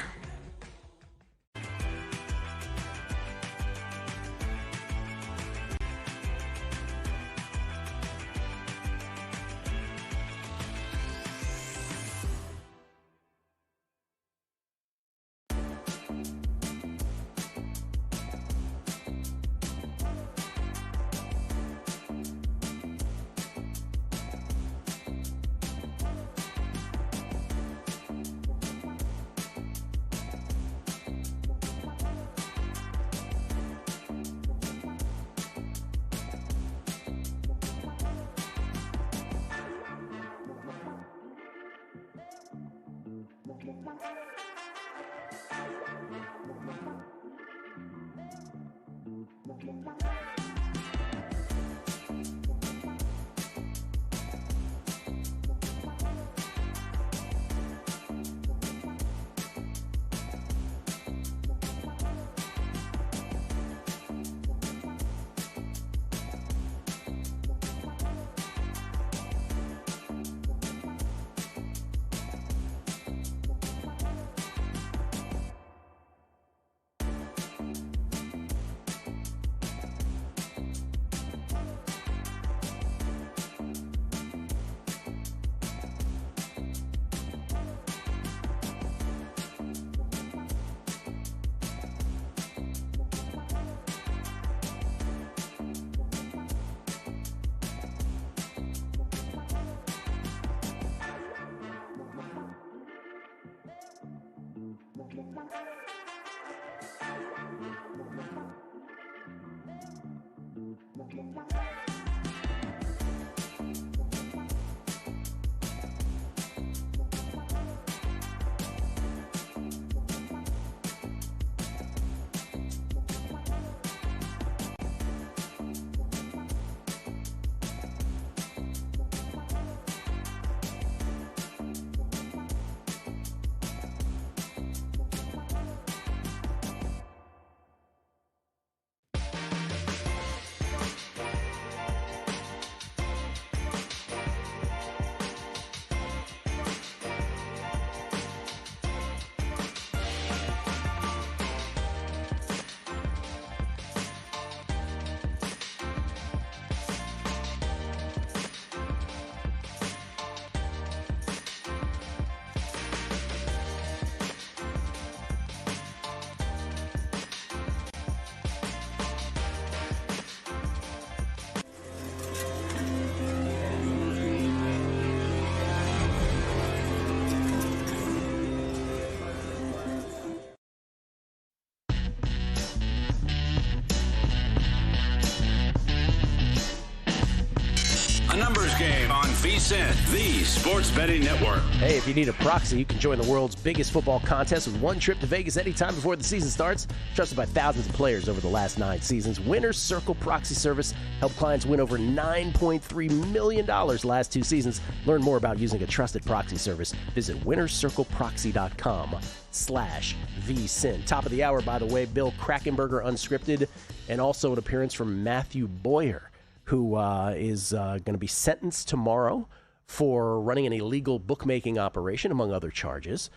Game on VSiN, the sports betting network. Hey, if you need a proxy, you can join the world's biggest football contest with one trip to Vegas anytime before the season starts. Trusted by thousands of players over the last 9 seasons, Winner's Circle Proxy Service helped clients win over $9.3 million last 2 seasons. Learn more about using a trusted proxy service. Visit winnerscircleproxy.com/VSiN. Top of the hour, by the way, Bill Krakenberger Unscripted, and also an appearance from Matthew Boyer, who is going to be sentenced tomorrow for running an illegal bookmaking operation, among other charges.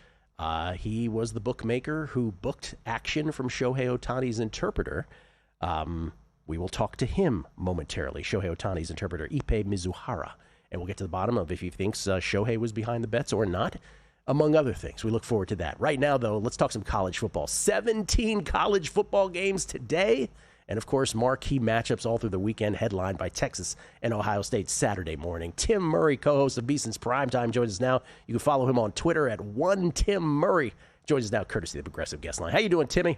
He was the bookmaker who booked action from Shohei Ohtani's interpreter. We will talk to him momentarily, Shohei Ohtani's interpreter, Ippei Mizuhara, and we'll get to the bottom of if he thinks Shohei was behind the bets or not, among other things. We look forward to that. Right now, though, let's talk some college football. 17 college football games today. And, of course, marquee matchups all through the weekend, headlined by Texas and Ohio State Saturday morning. Tim Murray, co-host of VSiN's Primetime, joins us now. You can follow him on Twitter at @OneTimMurray. Joins us now courtesy of the Progressive Guest Line. How you doing, Timmy?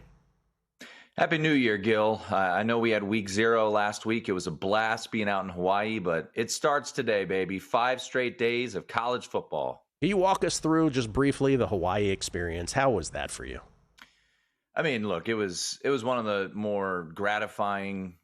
Happy New Year, Gil. I know we had week 0 last week. It was a blast being out in Hawaii, but it starts today, baby. 5 straight days of college football. Can you walk us through, just briefly, the Hawaii experience? How was that for you? I mean, look, it was one of the more gratifying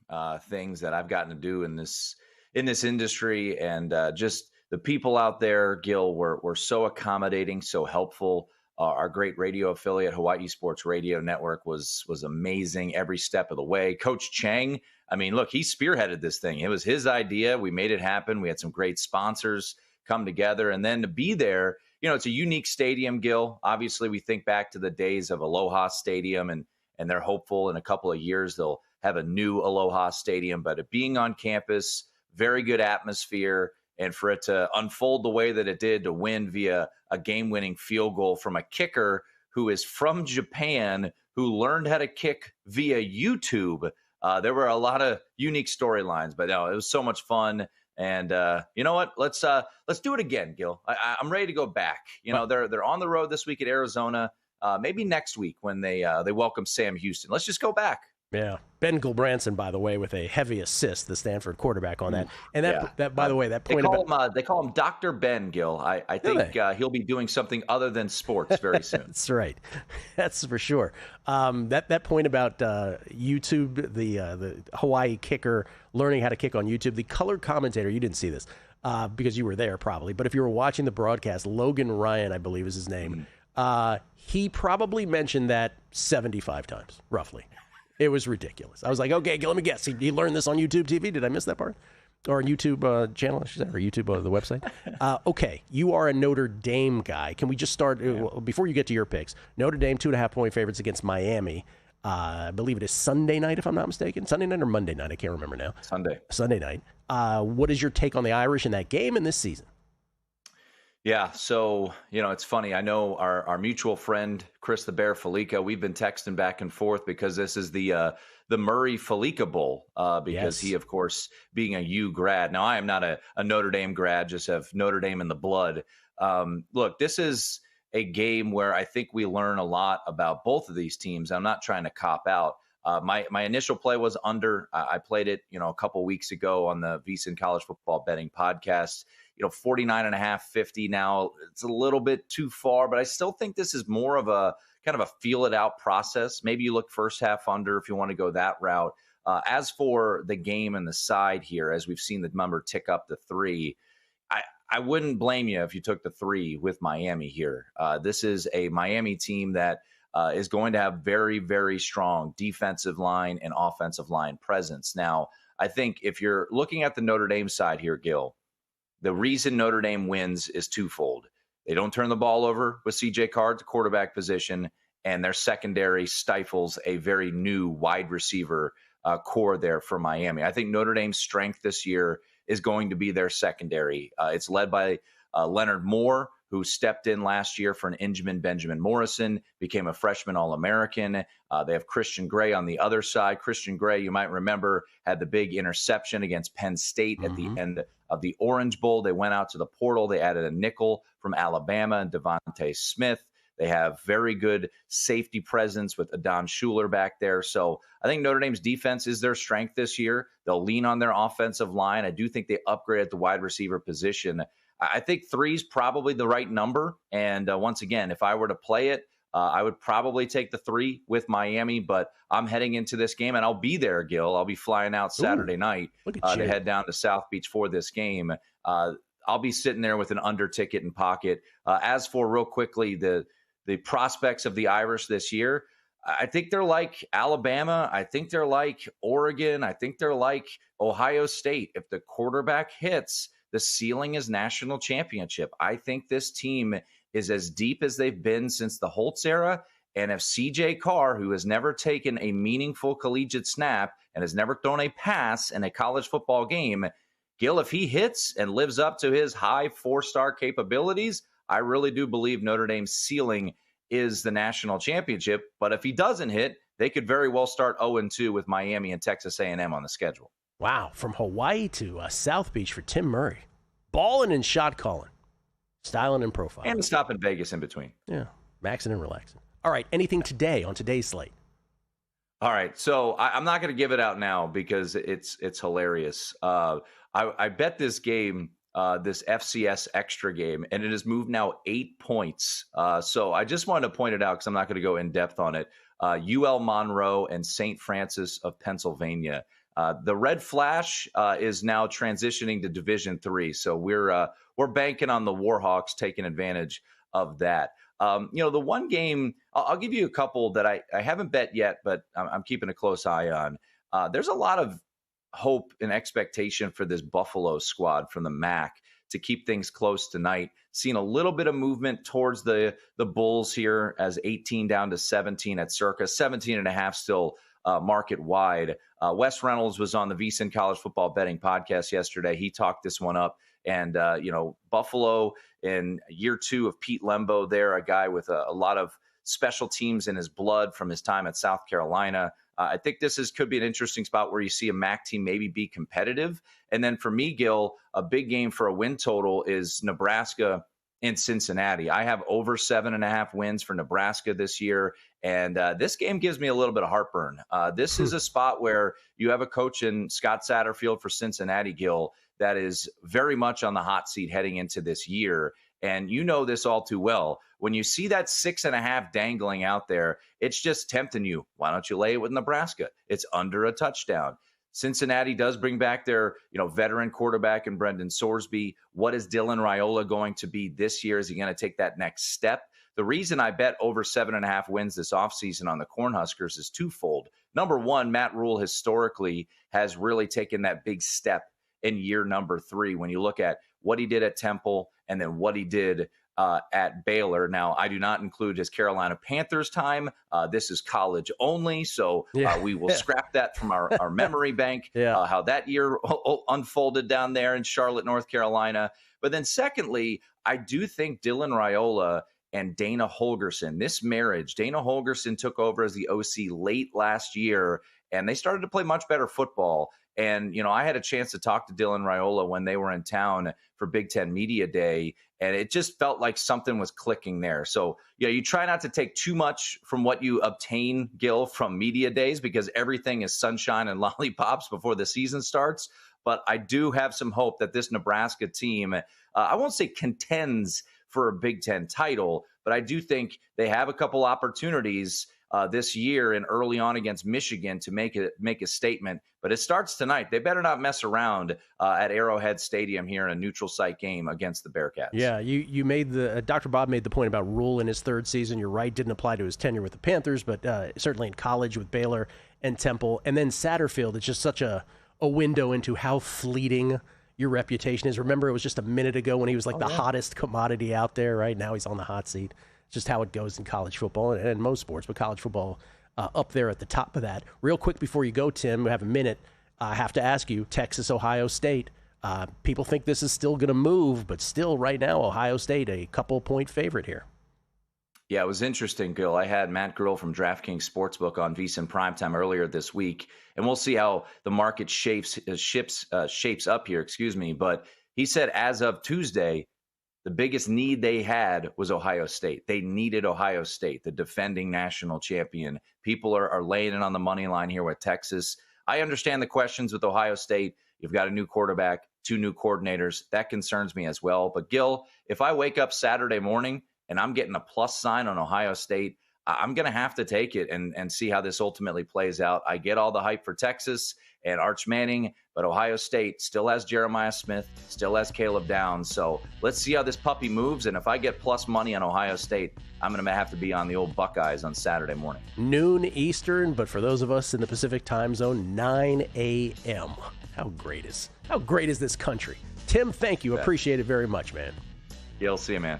things that I've gotten to do in this industry, and just the people out there, Gil, were so accommodating, so helpful. Our great radio affiliate, Hawaii Sports Radio Network, was amazing every step of the way. Coach Chang, I mean, look, he spearheaded this thing. It was his idea. We made it happen. We had some great sponsors come together, and then to be there. You know, it's a unique stadium, Gil. Obviously, we think back to the days of Aloha Stadium, and they're hopeful in a couple of years they'll have a new Aloha Stadium. But it being on campus, very good atmosphere, and for it to unfold the way that it did, to win via a game-winning field goal from a kicker who is from Japan, who learned how to kick via YouTube. There were a lot of unique storylines, but no, it was so much fun. And you know what? Let's do it again, Gil. I'm ready to go back. You know, they're on the road this week at Arizona. Maybe next week when they welcome Sam Houston. Let's just go back. Yeah, Ben Gulbranson, by the way, with a heavy assist, the Stanford quarterback on that. And that by the way, that point they call him Dr. Ben, Gil. I think he'll be doing something other than sports very soon. That's right. That's for sure. That point about YouTube, the Hawaii kicker learning how to kick on YouTube, the color commentator, you didn't see this because you were there probably, but if you were watching the broadcast, Logan Ryan, I believe is his name, he probably mentioned that 75 times, roughly. It was ridiculous. I was like, okay, let me guess. He learned this on YouTube TV. Did I miss that part? Or YouTube channel, I should say, or YouTube, the website. Okay, you are a Notre Dame guy. Can we just start, before you get to your picks, Notre Dame 2.5-point favorites against Miami. I believe it is Sunday night, if I'm not mistaken. Sunday night or Monday night? I can't remember now. Sunday night. What is your take on the Irish in that game and this season? Yeah, so, you know, it's funny. I know our mutual friend, Chris the Bear Felica, we've been texting back and forth because this is the Murray Felica Bowl because he, of course, being a U grad. Now, I am not a Notre Dame grad, just have Notre Dame in the blood. Look, this is a game where I think we learn a lot about both of these teams. I'm not trying to cop out. My initial play was under. I played it, you know, a couple weeks ago on the VSiN College Football Betting Podcast. You know, 49.5, 50 now. It's a little bit too far, but I still think this is more of a kind of a feel it out process. Maybe you look first half under if you want to go that route. As for the game and the side here, as we've seen the number tick up to 3, I wouldn't blame you if you took the 3 with Miami here. This is a Miami team that is going to have very, very strong defensive line and offensive line presence. Now, I think if you're looking at the Notre Dame side here, Gil, the reason Notre Dame wins is twofold. They don't turn the ball over with C.J. Carr at the quarterback position, and their secondary stifles a very new wide receiver core there for Miami. I think Notre Dame's strength this year is going to be their secondary. It's led by Leonard Moore, who stepped in last year for an Ingemin Benjamin Morrison, became a freshman All-American. They have Christian Gray on the other side. Christian Gray, you might remember, had the big interception against Penn State at the end of the Orange Bowl. They went out to the portal. They added a nickel from Alabama and Devontae Smith. They have very good safety presence with Adon Schuler back there. So I think Notre Dame's defense is their strength this year. They'll lean on their offensive line. I do think they upgraded the wide receiver position. I think 3 is probably the right number. And once again, if I were to play it, I would probably take the 3 with Miami, but I'm heading into this game, and I'll be there, Gil. I'll be flying out Saturday night to head down to South Beach for this game. I'll be sitting there with an under ticket in pocket. As for real quickly, the prospects of the Irish this year, I think they're like Alabama. I think they're like Oregon. I think they're like Ohio State. If the quarterback hits, the ceiling is national championship. I think this team is as deep as they've been since the Holtz era. And if CJ Carr, who has never taken a meaningful collegiate snap and has never thrown a pass in a college football game, Gil, if he hits and lives up to his high 4-star capabilities, I really do believe Notre Dame's ceiling is the national championship. But if he doesn't hit, they could very well start 0-2 with Miami and Texas A&M on the schedule. Wow, from Hawaii to South Beach for Tim Murray. Balling and shot calling. Styling and profiling. And a stop in Vegas in between. Yeah, maxing and relaxing. All right, anything today on today's slate? All right, so I'm not going to give it out now because it's hilarious. I bet this game, this FCS extra game, and it has moved now 8 points. So I just wanted to point it out because I'm not going to go in depth on it. UL Monroe and St. Francis of Pennsylvania. The Red Flash is now transitioning to Division III, so we're banking on the Warhawks taking advantage of that. The one game, I'll give you a couple that I haven't bet yet, but I'm keeping a close eye on. There's a lot of hope and expectation for this Buffalo squad from the MAC to keep things close tonight. Seeing a little bit of movement towards the Bulls here as 18 down to 17 at circa 17.5 still market wide. Wes Reynolds was on the VSiN College Football Betting Podcast yesterday. He talked this one up. And, Buffalo in year 2 of Pete Lembo there, a guy with a lot of special teams in his blood from his time at South Carolina. I think this could be an interesting spot where you see a MAC team maybe be competitive. And then for me, Gil, a big game for a win total is Nebraska and Cincinnati. I have over 7.5 wins for Nebraska this year. And this game gives me a little bit of heartburn. This is a spot where you have a coach in Scott Satterfield for Cincinnati, Gil, that is very much on the hot seat heading into this year. And you know this all too well. When you see that 6.5 dangling out there, it's just tempting you. Why don't you lay it with Nebraska? It's under a touchdown. Cincinnati does bring back their, veteran quarterback in Brendan Sorsby. What is Dylan Raiola going to be this year? Is he going to take that next step? The reason I bet over 7.5 wins this offseason on the Cornhuskers is twofold. Number one, Matt Rule historically has really taken that big step in year number 3 when you look at what he did at Temple and then what he did at Baylor. Now, I do not include his Carolina Panthers time. This is college only, so we will scrap that from our memory bank, how that year unfolded down there in Charlotte, North Carolina. But then secondly, I do think Dylan Raiola and Dana Holgorsen, this marriage, Dana Holgorsen took over as the OC late last year, and they started to play much better football. And, I had a chance to talk to Dylan Raiola when they were in town for Big Ten Media Day, and it just felt like something was clicking there. So, you try not to take too much from what you obtain, Gil, from media days because everything is sunshine and lollipops before the season starts. But I do have some hope that this Nebraska team, I won't say contends for a Big Ten title, but I do think they have a couple opportunities this year and early on against Michigan to make a statement. But it starts tonight. They better not mess around at Arrowhead Stadium here in a neutral site game against the Bearcats. Yeah, you made Dr. Bob made the point about Rule in his 3rd season. You're right, didn't apply to his tenure with the Panthers, but certainly in college with Baylor and Temple. And then Satterfield, it's just such a window into how fleeting your reputation is. Remember, it was just a minute ago when he was the hottest commodity out there, right? Now he's on the hot seat. Just how it goes in college football and most sports, but college football up there at the top of that. Real quick before you go, Tim, we have a minute. I have to ask you, Texas, Ohio State. People think this is still going to move, but still right now, Ohio State, a couple-point favorite here. Yeah, it was interesting, Gil. I had Matt Grill from DraftKings Sportsbook on VSiN Primetime earlier this week, and we'll see how the market shapes up here, But he said as of Tuesday, The biggest need they had was Ohio State. They needed Ohio State, the defending national champion. People are laying it on the money line here with Texas. I understand the questions with Ohio State. You've got a new quarterback, 2 new coordinators. That concerns me as well. But Gil, if I wake up Saturday morning and I'm getting a plus sign on Ohio State, I'm going to have to take it and see how this ultimately plays out. I get all the hype for Texas and Arch Manning, but Ohio State still has Jeremiah Smith, still has Caleb Downs. So let's see how this puppy moves. And if I get plus money on Ohio State, I'm going to have to be on the old Buckeyes on Saturday morning. Noon Eastern, but for those of us in the Pacific time zone, 9 a.m. How great is this country? Tim, thank you. Appreciate it very much, man. Yeah, I'll see you, man.